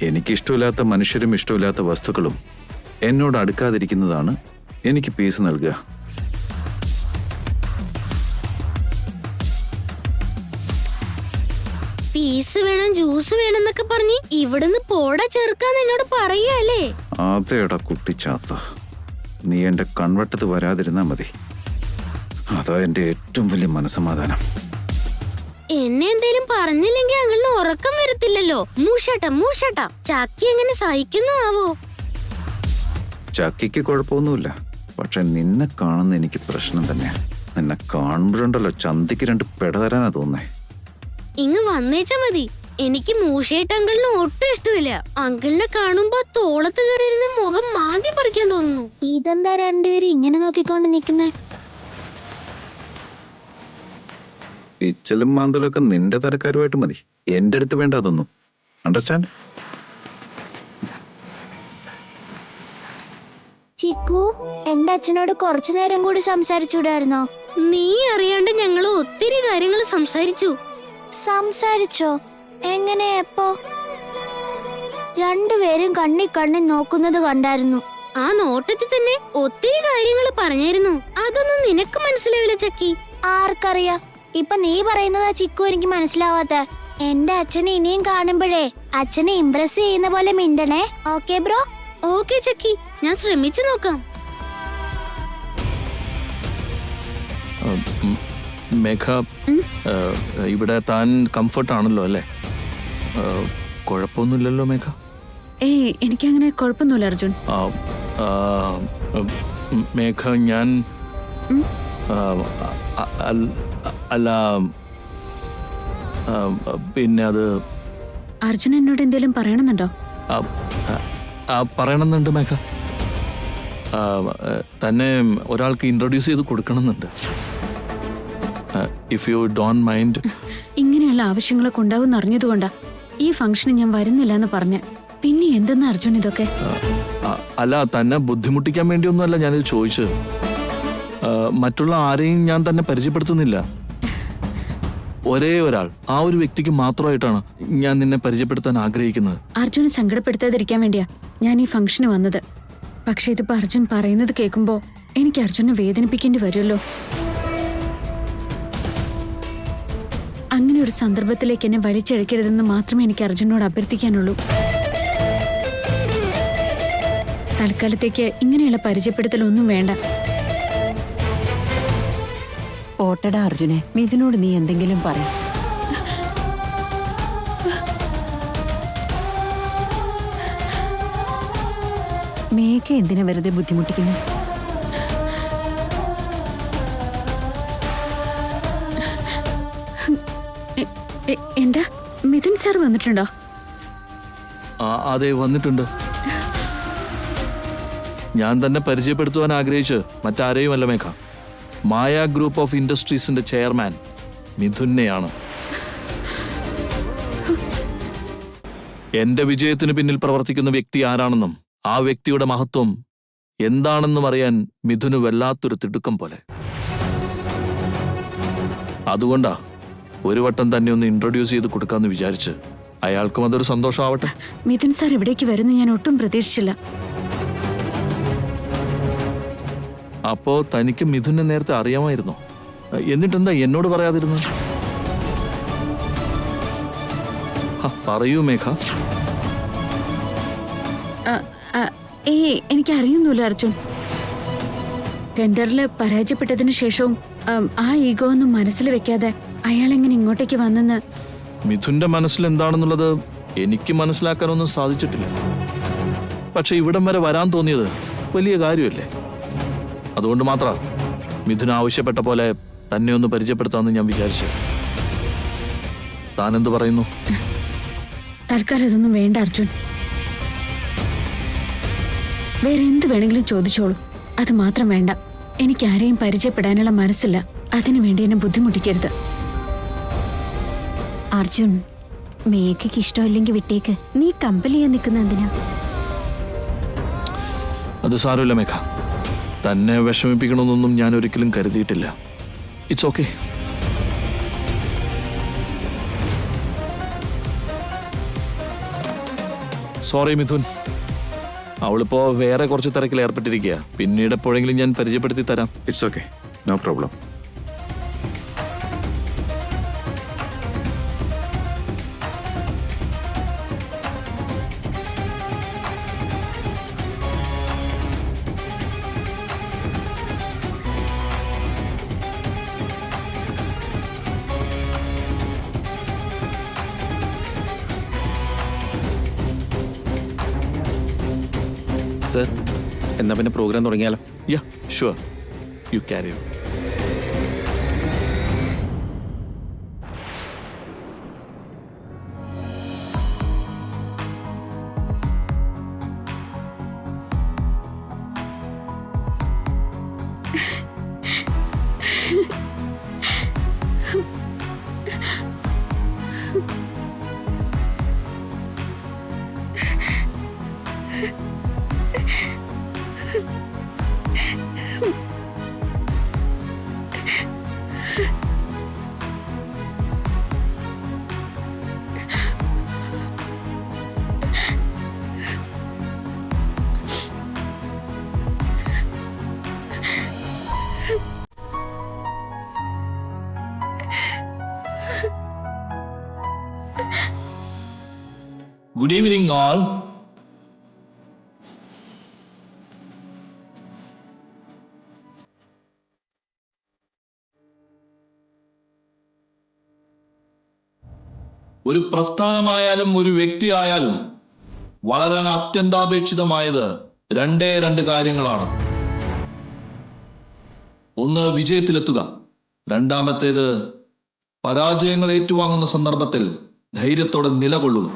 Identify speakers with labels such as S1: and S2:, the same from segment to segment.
S1: എനിക്കിഷ്ടമില്ലാത്ത മനുഷ്യരും ഇഷ്ടമില്ലാത്ത വസ്തുക്കളും എന്നോട് അടുക്കാതിരിക്കുന്നതാണ് എനിക്ക് പീസ് നൽകുക.
S2: പീസ് വേണം, ജ്യൂസ് വേണമെന്നൊക്കെ പറഞ്ഞ് ഇവിടുന്ന് പോടാ ചെറുക്കാന്ന് എന്നോട് പറയല്ലേ?
S1: അതേടാ കുട്ടിച്ചാത്ത, നീ എന്റെ കൺവട്ടത്ത് വരാതിരുന്നാ മതി. അതാ എന്റെ ഏറ്റവും വലിയ മനസ്സമാധാനം.
S2: എന്നെ എന്തേലും പറഞ്ഞില്ലെങ്കിൽ അങ്ങളിന് ഉറക്കം വരത്തില്ലല്ലോ. മൂഷട്ട ചാക്കി എങ്ങനെ സഹിക്കുന്നു ആവോ?
S1: ചക്കിക്ക് കുഴപ്പമൊന്നുമില്ല, പക്ഷെ നിന്നെ കാണുന്ന എനിക്ക് പ്രശ്നം തന്നെയാ. നിന്നെ കാണുമ്പോഴുണ്ടല്ലോ ചന്തിക്ക് 2 പെട തരാനാ തോന്നേ.
S2: ഇങ്ങ് വന്നേച്ചാ മതി. എനിക്ക് മൂഷേട്ട അങ്കിളിന് ഒട്ടും ഇഷ്ടമില്ല. അങ്കിളിനെ കാണുമ്പോ തോളത്ത് കയറിയിരുന്ന മുഖം മാന്തി പറിക്കാൻ തോന്നുന്നു.
S3: ഇതെന്താ രണ്ടുപേരും ഇങ്ങനെ നോക്കിക്കൊണ്ട് നിക്കുന്നേ?
S1: പിച്ചലും മാന്തലും ഒക്കെ നിന്റെ തരക്കാരുമായിട്ട് മതി, എന്റെ അടുത്ത് വേണ്ട അതൊന്നും. അണ്ടർസ്റ്റാൻഡ്?
S3: ചിക്കു, എന്റെ അച്ഛനോട് കുറച്ചു നേരം കൂടി സംസാരിച്ചൂടായിരുന്നോ?
S2: നീ അറിയാണ്ട് ഞങ്ങള് ഒത്തിരി കാര്യങ്ങൾ സംസാരിച്ചു.
S3: സംസാരിച്ചോ? എങ്ങനെ, എപ്പോ? രണ്ടുപേരും കണ്ണി നോക്കുന്നത് കണ്ടായിരുന്നു.
S2: ആ നോട്ടത്തിൽ തന്നെ ഒത്തിരി കാര്യങ്ങൾ പറഞ്ഞായിരുന്നു. അതൊന്നും നിനക്ക് മനസ്സിലാവില്ല ചക്കി.
S3: ആർക്കറിയാ? ഇപ്പൊ നീ പറയുന്നതാ ചിക്കു എനിക്ക് മനസ്സിലാവാത്ത. എന്റെ അച്ഛനെ ഇനിയും കാണുമ്പോഴേ അച്ഛനെ ഇംപ്രസ് ചെയ്യുന്ന പോലെ മിണ്ടണേ. Okay bro?
S2: ഓക്കെ ചക്കി, ഞാൻ ശ്രമിച്ചു നോക്കാം.
S4: മേഘ, ഇവിടെ താൻ കംഫർട്ട് ആണല്ലോ അല്ലേ? കുഴപ്പമൊന്നുമില്ലല്ലോ മേഘ?
S5: ഏയ്, എനിക്കങ്ങനെ കുഴപ്പമൊന്നുമില്ല അർജുൻ.
S4: മേഘ, ഞാൻ അല്ല, പിന്നെ അത്
S5: അർജുൻ എന്നോട് എന്തെങ്കിലും പറയണമെന്നുണ്ടോ?
S4: പറയണമെന്നുണ്ട് മേഘ. തന്നെ ഒരാൾക്ക് ഇൻട്രൊഡ്യൂസ് ചെയ്ത് കൊടുക്കണമെന്നുണ്ട്. If you don't mind.
S5: ഇങ്ങനെയുള്ള ആവശ്യങ്ങളൊക്കെ ഉണ്ടാവും അറിഞ്ഞതുകൊണ്ടാ ഈ ഫംഗ്ഷന് ഞാൻ വരുന്നില്ല എന്ന് പറഞ്ഞ. പിന്നെ എന്തെന്നാ അർജുൻ ഇതൊക്കെ?
S4: അല്ല, തന്നെ ബുദ്ധിമുട്ടിക്കാൻ വേണ്ടിയൊന്നുമല്ല ഞാനിത് ചോദിച്ചത്. മറ്റുള്ള ആരെയും ഞാൻ തന്നെ പരിചയപ്പെടുത്തുന്നില്ല. ഒരേ ഒരാൾ, ആ ഒരു വ്യക്തിക്ക് മാത്രമായിട്ടാണ് ഞാൻ നിന്നെ പരിചയപ്പെടുത്താൻ ആഗ്രഹിക്കുന്നത്.
S5: അർജുനെ സങ്കടപ്പെടുത്താതിരിക്കാൻ വേണ്ടിയാ ഞാൻ ഈ ഫംഗ്ഷന് വന്നത്. പക്ഷെ ഇതിപ്പോ അർജുൻ പറയുന്നത് കേൾക്കുമ്പോ എനിക്ക് അർജുനെ വേദനിപ്പിക്കേണ്ടി വരുമല്ലോ. അങ്ങനെ ഒരു സന്ദർഭത്തിലേക്ക് എന്നെ വലിച്ചഴക്കരുതെന്ന് മാത്രമേ എനിക്ക് അർജുനോട് അഭ്യർത്ഥിക്കാനുള്ളൂ. തൽക്കാലത്തേക്ക് ഇങ്ങനെയുള്ള പരിചയപ്പെടുത്തലൊന്നും വേണ്ട.
S6: ഓട്ടടാ അർജുനെ, മിഥുനോട് നീ എന്തെങ്കിലും പറ. മേഘ എന്തിനാ വെറുതെ ബുദ്ധിമുട്ടിക്കുന്നു?
S5: എന്താ, മിഥുൻ സാർ വന്നിട്ടുണ്ടോ?
S4: അതെ, വന്നിട്ടുണ്ട്. ഞാൻ തന്നെ പരിചയപ്പെടുത്തുവാൻ ആഗ്രഹിച്ച് മറ്റാരെയുമല്ല മേഘ, മായ ഗ്രൂപ്പ് ഓഫ് ഇൻഡസ്ട്രീസിന്റെ ചെയർമാൻ മിഥുനെയാണ്. എന്റെ വിജയത്തിന് പിന്നിൽ പ്രവർത്തിക്കുന്ന വ്യക്തി ആരാണെന്നും ആ വ്യക്തിയുടെ മഹത്വം എന്താണെന്നും അറിയാൻ മിഥുന് വല്ലാത്തൊരു തിടുക്കം പോലെ. അതുകൊണ്ടാ ഒരു വട്ടം തന്നെ ഒന്ന് ഇൻട്രൊഡ്യൂസ് ചെയ്ത് കൊടുക്കാന്ന് വിചാരിച്ച്. അയാൾക്കും അതൊരു സന്തോഷമാവട്ടെ.
S5: മിഥുൻ സാർ ഇവിടേക്ക് വരുന്നു ഞാൻ ഒട്ടും പ്രതീക്ഷിച്ചില്ല.
S4: അപ്പോ തനിക്ക് മിഥുനെ നേരത്തെ അറിയാമായിരുന്നോ? എന്നിട്ടെന്താ എന്നോട് പറയാതിരുന്നു? പറയൂ മേഘ.
S5: എനിക്ക് അറിയൊന്നുമില്ല അർജുൻ. ടെൻഡറിൽ പരാജയപ്പെട്ടതിന് ശേഷവും ആ ഈഗോ ഒന്നും മനസ്സിൽ വെക്കാതെ അയാൾ എങ്ങനെ ഇങ്ങോട്ടേക്ക് വന്നെന്ന്.
S4: മിഥുന്റെ മനസ്സിൽ എന്താണെന്നുള്ളത് എനിക്ക് മനസ്സിലാക്കാനൊന്നും സാധിച്ചിട്ടില്ല. പക്ഷെ ഇവിടം വരെ വരാൻ തോന്നിയത് വലിയ കാര്യമല്ലേ? അതുകൊണ്ട് മാത്രം മിഥുൻ ആവശ്യപ്പെട്ട പോലെ തന്നെ ഒന്ന് പരിചയപ്പെടുത്താമെന്ന് ഞാൻ വിചാരിച്ചു. താനെന്ത് പറയുന്നു?
S5: തൽക്കാലം ഇതൊന്നും വേണ്ട അർജുൻ. വേറെ എന്ത് വേണമെങ്കിലും ചോദിച്ചോളൂ, അത് മാത്രം വേണ്ട. എനിക്ക് ആരെയും പരിചയപ്പെടാനുള്ള മനസ്സില്ല. അതിനു വേണ്ടി എന്നെ ബുദ്ധിമുട്ടിക്കരുത്.
S6: അർജുൻ, മേഘയ്ക്ക് ഇഷ്ടമില്ലെങ്കിൽ വിട്ടേക്ക്. നീ കമ്പൽ ചെയ്യാൻ നിൽക്കുന്ന എന്തിനാ?
S4: അത് സാരമില്ല മേഘ, തന്നെ വിഷമിപ്പിക്കണമെന്നൊന്നും ഞാൻ ഒരിക്കലും കരുതിയിട്ടില്ല. It's okay. സോറി മിഥുൻ, അവളിപ്പോ വേറെ കുറച്ച് തിരക്കിൽ ഏർപ്പെട്ടിരിക്കുക. പിന്നീട് എപ്പോഴെങ്കിലും ഞാൻ പരിചയപ്പെടുത്തി തരാം.
S1: It's okay, no problem.
S7: Sir, എന്നാ പിന്നെ പ്രോഗ്രാം തുടങ്ങിയാലോ?
S4: Yeah sure, you carry. Good evening, all. ഒരു പ്രസ്ഥാനമായാലും ഒരു വ്യക്തി ആയാലും വളരാൻ അത്യന്താപേക്ഷിതമായത് രണ്ട് കാര്യങ്ങളാണ്. ഒന്ന് വിജയത്തിലെത്തുക, രണ്ടാമത്തേത് പരാജയങ്ങൾ ഏറ്റുവാങ്ങുന്ന സന്ദർഭത്തിൽ ധൈര്യത്തോടെ നിലകൊള്ളുക.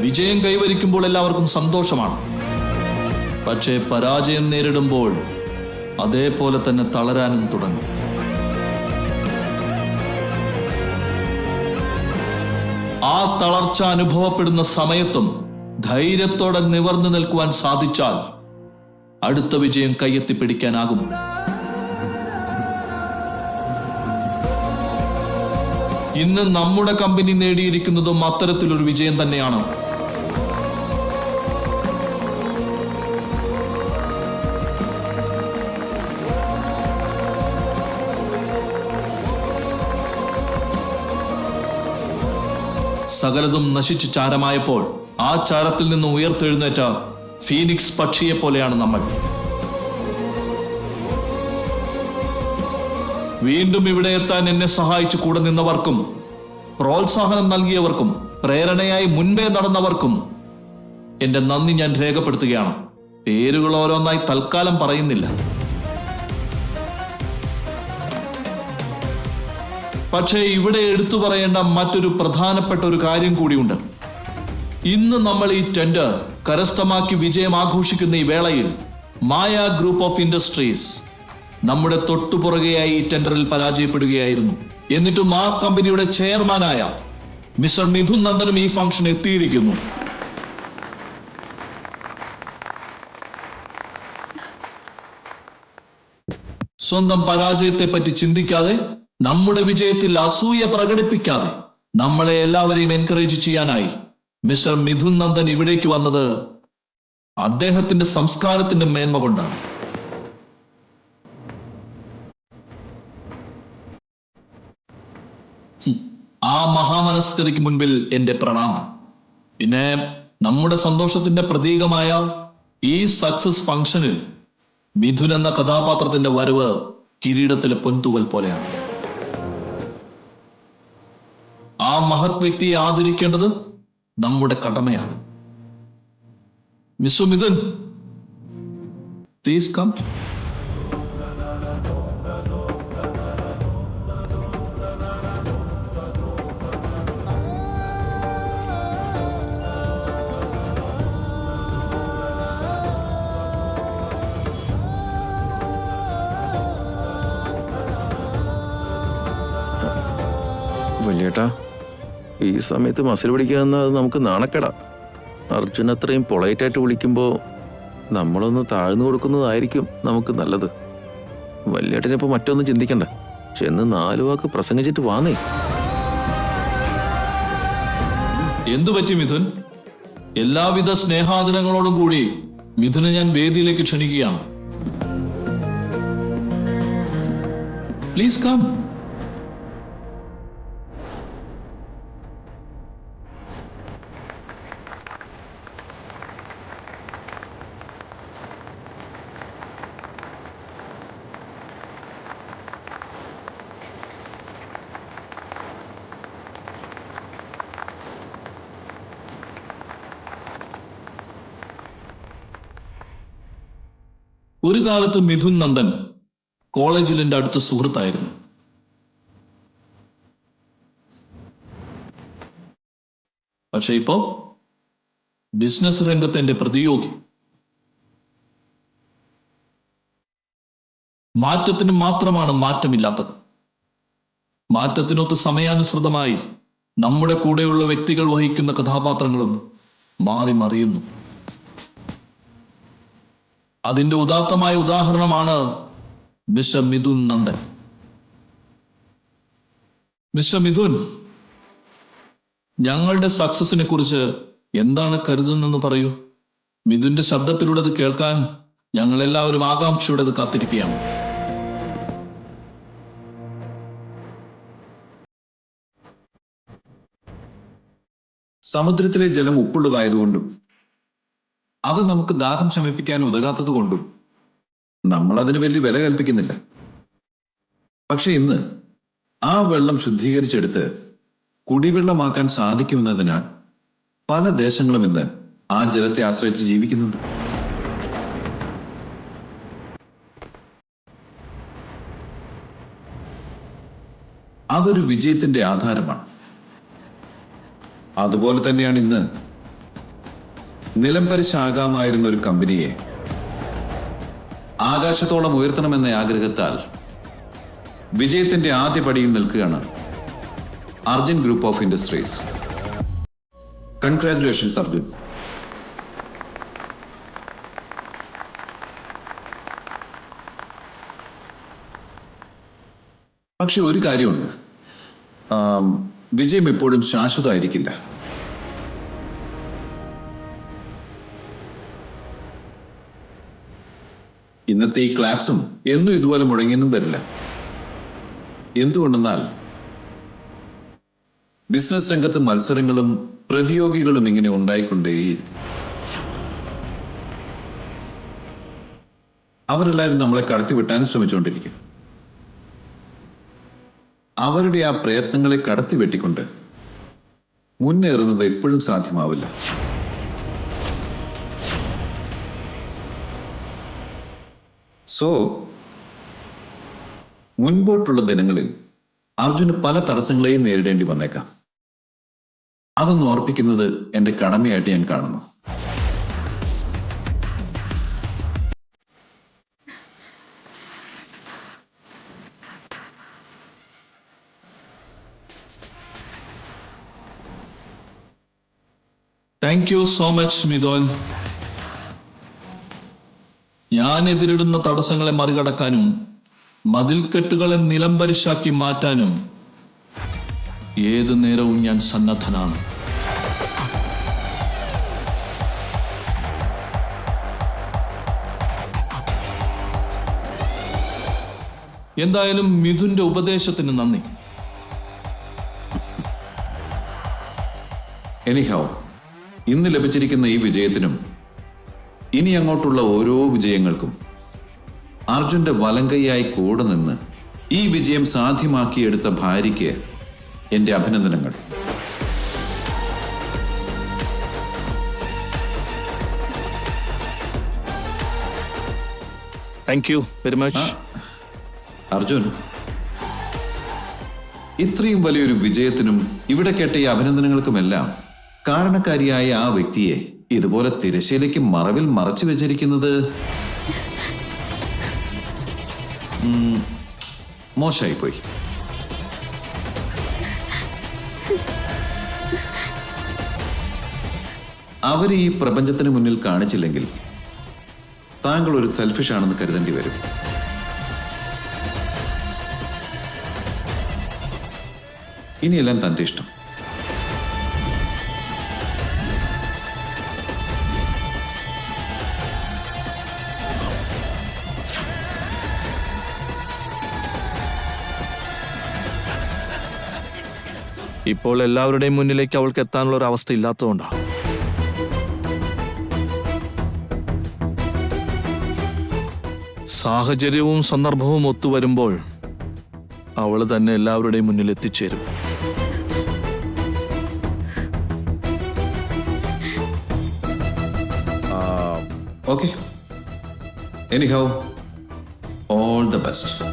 S4: വിജയം കൈവരിക്കുമ്പോൾ എല്ലാവർക്കും സന്തോഷമാണ്. പക്ഷേ പരാജയം നേരിടുമ്പോൾ അതേപോലെ തന്നെ തളരാനും തുടങ്ങും. ആ തളർച്ച അനുഭവപ്പെടുന്ന സമയത്തും ധൈര്യത്തോടെ നിവർന്നു നിൽക്കുവാൻ സാധിച്ചാൽ അടുത്ത വിജയം കയ്യെത്തിപ്പിടിക്കാനാകും. ഇന്ന് നമ്മുടെ കമ്പനി നേടിയിരിക്കുന്നതും അത്തരത്തിലൊരു വിജയം തന്നെയാണ്. സകലതും നശിച്ചു ചാരമായപ്പോൾ ആ ചാരത്തിൽ നിന്ന് ഉയർത്തെഴുന്നേറ്റ ഫീനിക്സ് പക്ഷിയെ പോലെയാണ് നമ്മൾ. വീണ്ടും ഇവിടെ എത്താൻ എന്നെ സഹായിച്ചു കൂടെ നിന്നവർക്കും പ്രോത്സാഹനം നൽകിയവർക്കും പ്രേരണയായി മുൻപേ നടന്നവർക്കും എന്റെ നന്ദി ഞാൻ രേഖപ്പെടുത്തുകയാണ്. പേരുകൾ ഓരോന്നായി തൽക്കാലം പറയുന്നില്ല. പക്ഷേ ഇവിടെ എടുത്തു പറയേണ്ട മറ്റൊരു പ്രധാനപ്പെട്ട ഒരു കാര്യം കൂടിയുണ്ട്. ഇന്ന് നമ്മൾ ഈ ടെൻഡർ കരസ്ഥമാക്കി വിജയം ആഘോഷിക്കുന്ന ഈ വേളയിൽ മായ ഗ്രൂപ്പ് ഓഫ് ഇൻഡസ്ട്രീസ് നമ്മുടെ തൊട്ടുപുറകെയായി ഈ ടെൻഡറിൽ പരാജയപ്പെടുകയായിരുന്നു. എന്നിട്ടും ആ കമ്പനിയുടെ ചെയർമാനായ മിസ്റ്റർ മിഥുൻ നന്ദനും ഈ ഫംഗ്ഷൻ എത്തിയിരിക്കുന്നു. സ്വന്തം പരാജയത്തെ പറ്റി ചിന്തിക്കാതെ, നമ്മുടെ വിജയത്തിൽ അസൂയ പ്രകടിപ്പിക്കാതെ നമ്മളെ എല്ലാവരെയും എൻകറേജ് ചെയ്യാനായി മിസ്റ്റർ മിഥുൻ നന്ദൻ ഇവിടേക്ക് വന്നത് അദ്ദേഹത്തിന്റെ സംസ്കാരത്തിന്റെ മേന്മ കൊണ്ടാണ്. ആ മഹാമനസ്കതയ്ക്ക് മുൻപിൽ എന്റെ പ്രണാമം. പിന്നെ നമ്മുടെ സന്തോഷത്തിന്റെ പ്രതീകമായ ഈ സക്സസ് ഫംഗ്ഷനിൽ മിഥുൻ എന്ന കഥാപാത്രത്തിന്റെ വരവ് കിരീടത്തിലെ പൊൻതൂവൽ പോലെയാണ്. ആ മഹത് വ്യക്തിയെ ആദരിക്കേണ്ടത് നമ്മുടെ കടമയാണ്. Mister Mithun, please come.
S7: വലിയേട്ടാ, ഈ സമയത്ത് മസിൽ പിടിക്കാമെന്ന് അത് നമുക്ക് നാണക്കേടാ. അർജുൻ അത്രയും പൊളൈറ്റായിട്ട് വിളിക്കുമ്പോൾ നമ്മളൊന്ന് താഴ്ന്നു കൊടുക്കുന്നതായിരിക്കും നമുക്ക് നല്ലത്. വലിയേട്ടനിപ്പോൾ മറ്റൊന്നും ചിന്തിക്കണ്ട. ചെന്ന് 4 വാക്ക് പ്രസംഗിച്ചിട്ട് വാന്നേ.
S4: എന്തു പറ്റി മിഥുൻ? എല്ലാവിധ സ്നേഹാദരങ്ങളോടും കൂടി മിഥുനെ ഞാൻ വേദിയിലേക്ക് ക്ഷണിക്കുകയാണ്. Please come. ഒരു കാലത്ത് മിഥുൻ നന്ദൻ കോളേജിൽ എൻ്റെ അടുത്ത സുഹൃത്തായിരുന്നു. പക്ഷെ ഇപ്പോ ബിസിനസ് രംഗത്ത് എൻ്റെ പ്രതിയോഗി. മാറ്റത്തിന് മാത്രമാണ് മാറ്റമില്ലാത്തത്. മാറ്റത്തിനൊത്ത് സമയാനുസൃതമായി നമ്മുടെ കൂടെയുള്ള വ്യക്തികൾ വഹിക്കുന്ന കഥാപാത്രങ്ങളും മാറി മറിയുന്നു. അതിന്റെ ഉദാത്തമായ ഉദാഹരണമാണ് മിസ്റ്റർ മിഥുൻ നന്ദൻ. മിസ്റ്റർ മിഥുൻ, ഞങ്ങളുടെ സക്സസിനെ കുറിച്ച് എന്താണ് കരുതുന്നെന്ന് പറയൂ. മിഥുന്റെ ശബ്ദത്തിലൂടെ അത് കേൾക്കാൻ ഞങ്ങൾ എല്ലാവരും ആകാംക്ഷയോടെ അത് കാത്തിരിക്കുകയാണ്.
S1: സമുദ്രത്തിലെ ജലം ഉപ്പുള്ളതായതുകൊണ്ടും അത് നമുക്ക് ദാഹം ശമിപ്പിക്കാൻ ഉതകാത്തത് കൊണ്ടും നമ്മൾ അതിന് വലിയ വില കൽപ്പിക്കുന്നില്ല. പക്ഷെ ഇന്ന് ആ വെള്ളം ശുദ്ധീകരിച്ചെടുത്ത് കുടിവെള്ളമാക്കാൻ സാധിക്കുമെന്നതിനാൽ പല ദേശങ്ങളും ഇന്ന് ആ ജലത്തെ ആശ്രയിച്ച് ജീവിക്കുന്നുണ്ട്. അതൊരു വിജയത്തിന്റെ ആധാരമാണ്. അതുപോലെ തന്നെയാണ് ഇന്ന് നിലംപരിശാകാമായിരുന്ന ഒരു കമ്പനിയെ ആകാശത്തോളം ഉയർത്തണമെന്ന ആഗ്രഹത്താൽ വിജയത്തിന്റെ ആദ്യ പടിയിൽ നിൽക്കുകയാണ് Arjun group of industries. Congratulations Arjun. പക്ഷെ ഒരു കാര്യമുണ്ട്, വിജയം എപ്പോഴും ശാശ്വതമായിരിക്കില്ല. ഇന്നത്തെ ഈ ക്ലാപ്സും എന്നും ഇതുപോലെ മുടങ്ങിയെന്നും വരില്ല. എന്തുകൊണ്ടെന്നാൽ ബിസിനസ് രംഗത്ത് മത്സരങ്ങളും പ്രതിയോഗികളും ഇങ്ങനെ ഉണ്ടായിക്കൊണ്ടേയിരിക്കും. അവരെല്ലാവരും നമ്മളെ കടത്തിവെട്ടാനും ശ്രമിച്ചുകൊണ്ടിരിക്കും. അവരുടെ ആ പ്രയത്നങ്ങളെ കടത്തിവെട്ടിക്കൊണ്ട് മുന്നേറുന്നത് എപ്പോഴും സാധ്യമാവില്ല. സോ മുൻപോട്ടുള്ള ദിനങ്ങളിൽ അർജുന് പല തടസ്സങ്ങളെയും നേരിടേണ്ടി വന്നേക്കാം. അതൊന്ന് ഓർപ്പിക്കുന്നത് എൻ്റെ കടമയായിട്ട് ഞാൻ കാണുന്നു.
S4: Thank you so much Mithun. ഞാൻ എതിരിടുന്ന തടസ്സങ്ങളെ മറികടക്കാനും മതിൽക്കെട്ടുകളെ നിലംപരിശാക്കി മാറ്റാനും ഏതു നേരവും ഞാൻ സന്നദ്ധനാണ്. എന്തായാലും മിഥുന്റെ ഉപദേശത്തിന് നന്ദി.
S1: എനിഹൗ, ഇന്ന് ലഭിച്ചിരിക്കുന്ന ഈ വിജയത്തിനും ഇനി അങ്ങോട്ടുള്ള ഓരോ വിജയങ്ങൾക്കും അർജുന്റെ വലങ്കൈയായി കൂടെ നിന്ന് ഈ വിജയം സാധ്യമാക്കിയെടുത്ത ഭാര്യയ്ക്ക് എൻ്റെ അഭിനന്ദനങ്ങൾ.
S4: Thank you very much.
S1: Arjun, ഇത്രയും വലിയൊരു വിജയത്തിനും ഇവിടെ കേട്ട ഈ അഭിനന്ദനങ്ങൾക്കുമെല്ലാം കാരണക്കാരിയായ ആ വ്യക്തിയെ ഇതുപോലെ തിരശ്ശീലയ്ക്ക് മറവിൽ മറച്ചു വെച്ചിരിക്കുന്നത് മോശമായിപ്പോയി. അവരെ ഈ പ്രപഞ്ചത്തിന് മുന്നിൽ കാണിച്ചില്ലെങ്കിൽ താങ്കൾ ഒരു സെൽഫിഷ് ആണെന്ന് കരുതേണ്ടി വരും. ഇനിയെല്ലാം തൻ്റെ ഇഷ്ടം.
S4: ഇപ്പോൾ എല്ലാവരുടെയും മുന്നിലേക്ക് അവൾക്ക് എത്താനുള്ള ഒരു അവസ്ഥ ഇല്ലാത്തതുകൊണ്ടാണ്. സാഹചര്യവും സന്ദർഭവും ഒത്തുവരുമ്പോൾ അവള് തന്നെ എല്ലാവരുടെയും മുന്നിൽ എത്തിച്ചേരും.
S1: Okay, anyhow all the best.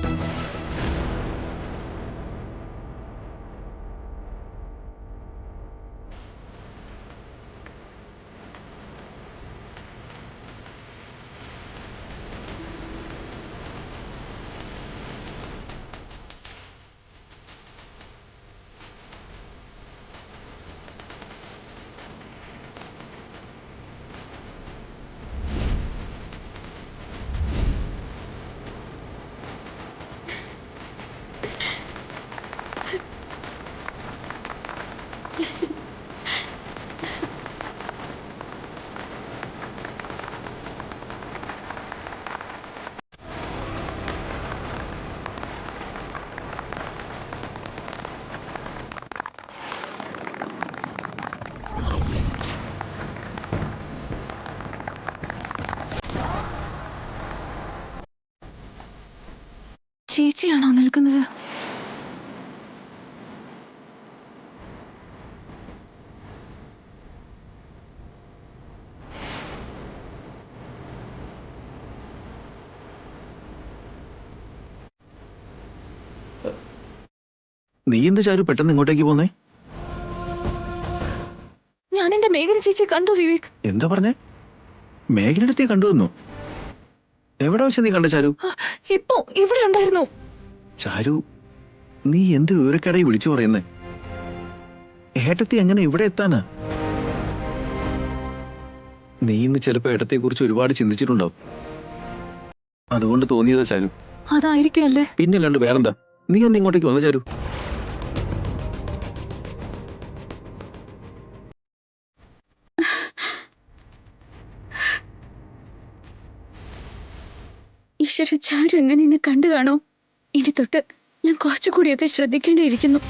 S5: ചേച്ചിയാണോ നിൽക്കുന്നത്?
S7: നീ എന്ത് ചാരു പെട്ടെന്ന് ഇങ്ങോട്ടേക്ക് പോന്നേ?
S5: ഞാൻ എന്റെ മേഘന ചേച്ചി കണ്ടു വിവേക്.
S7: എന്താ പറഞ്ഞേ? മേഘനടുത്തേ കണ്ടുവന്നു? എവിടെ വെച്ച് നീ കണ്ട ചാരു?
S5: ഇപ്പോ ഇവിടെ ഉണ്ടായിരുന്നു.
S7: ചാരു, നീ എന്ത് വിവരക്കേടായി വിളിച്ചു പറയുന്നേ? ഏട്ടത്തി എങ്ങനെ ഇവിടെ എത്താനാ? നീ ഇന്ന് ചിലപ്പോ ഏട്ടത്തെ കുറിച്ച് ഒരുപാട് ചിന്തിച്ചിട്ടുണ്ടാവും. അതുകൊണ്ട് തോന്നിയതാ ചാരു.
S5: അതായിരിക്കും അല്ലേ?
S7: പിന്നല്ലാണ്ട് വേറെന്താ? നീ ഒന്ന് ഇങ്ങോട്ടേക്ക് വന്ന ചാരു.
S5: ഈശ്വര, ചാരു എങ്ങനെ എന്നെ കണ്ടു കാണോ? ഇനി തൊട്ട് ഞാൻ കുറച്ചുകൂടിയൊക്കെ ശ്രദ്ധിക്കേണ്ടിയിരിക്കുന്നു.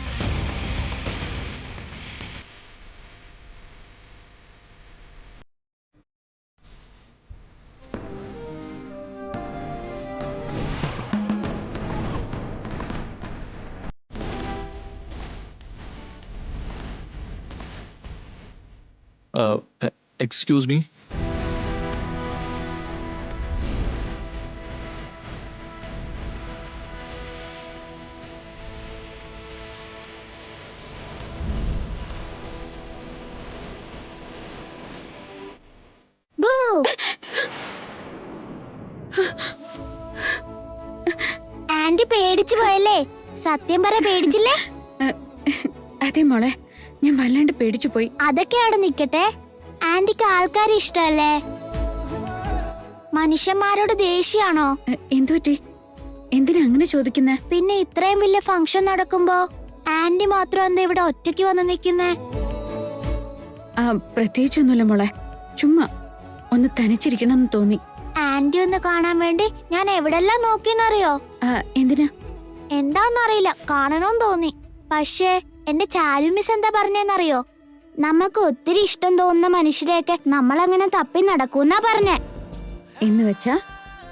S4: Excuse me.
S3: ആന്റി പേടിച്ചു പോയല്ലേ? സത്യം പറ, പേടിച്ചില്ലേ?
S5: അതെ മോളെ, ഞാൻ വല്ലാണ്ട് പേടിച്ചു പോയി.
S3: അതൊക്കെ അവിടെ നിക്കട്ടെ. ആന്റിക്ക് ആൾക്കാരെ ഇഷ്ടല്ലേ? മനുഷ്യന്മാരോട് ദേഷ്യാണോ?
S5: എന്തുപറ്റി? എന്തിനാ അങ്ങനെ ചോദിക്കുന്നേ?
S3: പിന്നെ ഇത്രയും വലിയ ഫംഗ്ഷൻ നടക്കുമ്പോ ആന്റി മാത്രം എന്താ ഇവിടെ ഒറ്റയ്ക്ക് വന്ന് നിക്കുന്നേ?
S5: പ്രത്യേകിച്ചൊന്നുമില്ല മോളെ, ചുമ്മാ ഒന്ന് തനിച്ചിരിക്കണമെന്ന് തോന്നി.
S3: ആന്റി ഒന്ന് കാണാൻ വേണ്ടി ഞാൻ എവിടെല്ലാം നോക്കിന്നറിയോ?
S5: എന്തിനാ?
S3: എന്താന്നറിയില്ല, കാണണമെന്ന് തോന്നി. പക്ഷേ എന്റെ ചാരു മിസ് എന്താ പറഞ്ഞെന്നറിയോ? നമുക്ക് ഒത്തിരി ഇഷ്ടം തോന്നുന്ന മനുഷ്യരെയൊക്കെ നമ്മളങ്ങനെ തപ്പി നടക്കൂന്നാ പറഞ്ഞേ.
S5: എന്ന് വെച്ചാ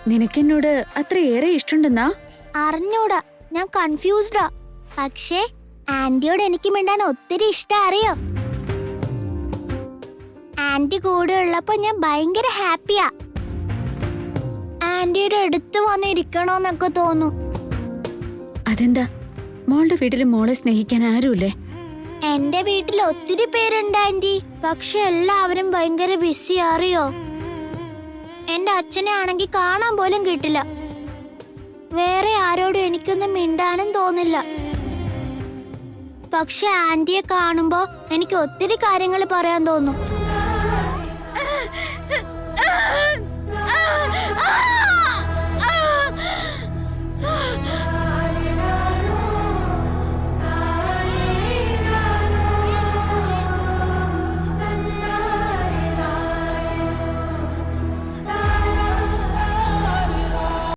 S5: നിനക്കെന്നോട് അത്രയേറെ ഇഷ്ടമുണ്ടെന്നാ?
S3: അറിഞ്ഞൂടാ, ഞാൻ കൺഫ്യൂസ്ഡാ. പക്ഷേ ആന്റിയോട് എനിക്ക് മിണ്ടാൻ ഒത്തിരി ഇഷ്ടം, അറിയോ? ആന്റി കൂടെ ഉള്ളപ്പോ ഞാൻ ഭയങ്കര ഹാപ്പിയാ. ആന്റിയുടെ അടുത്ത് വന്നിരിക്കണോന്നൊക്കെ തോന്നും.
S5: അതെന്താ? മോളുടെ വീട്ടില് മോളെ സ്നേഹിക്കാൻ ആരുമില്ലേ?
S3: എന്റെ വീട്ടിൽ ഒത്തിരി പേരുണ്ട് ആന്റി, പക്ഷെ എല്ലാവരും ഭയങ്കര ബിസി, അറിയോ? എന്റെ അച്ഛനെ ആണെങ്കിൽ കാണാൻ പോലും കിട്ടില്ല. വേറെ ആരോടും എനിക്കൊന്നും മിണ്ടാനും തോന്നില്ല. പക്ഷെ ആന്റിയെ കാണുമ്പോ എനിക്ക് ഒത്തിരി കാര്യങ്ങൾ പറയാൻ തോന്നും.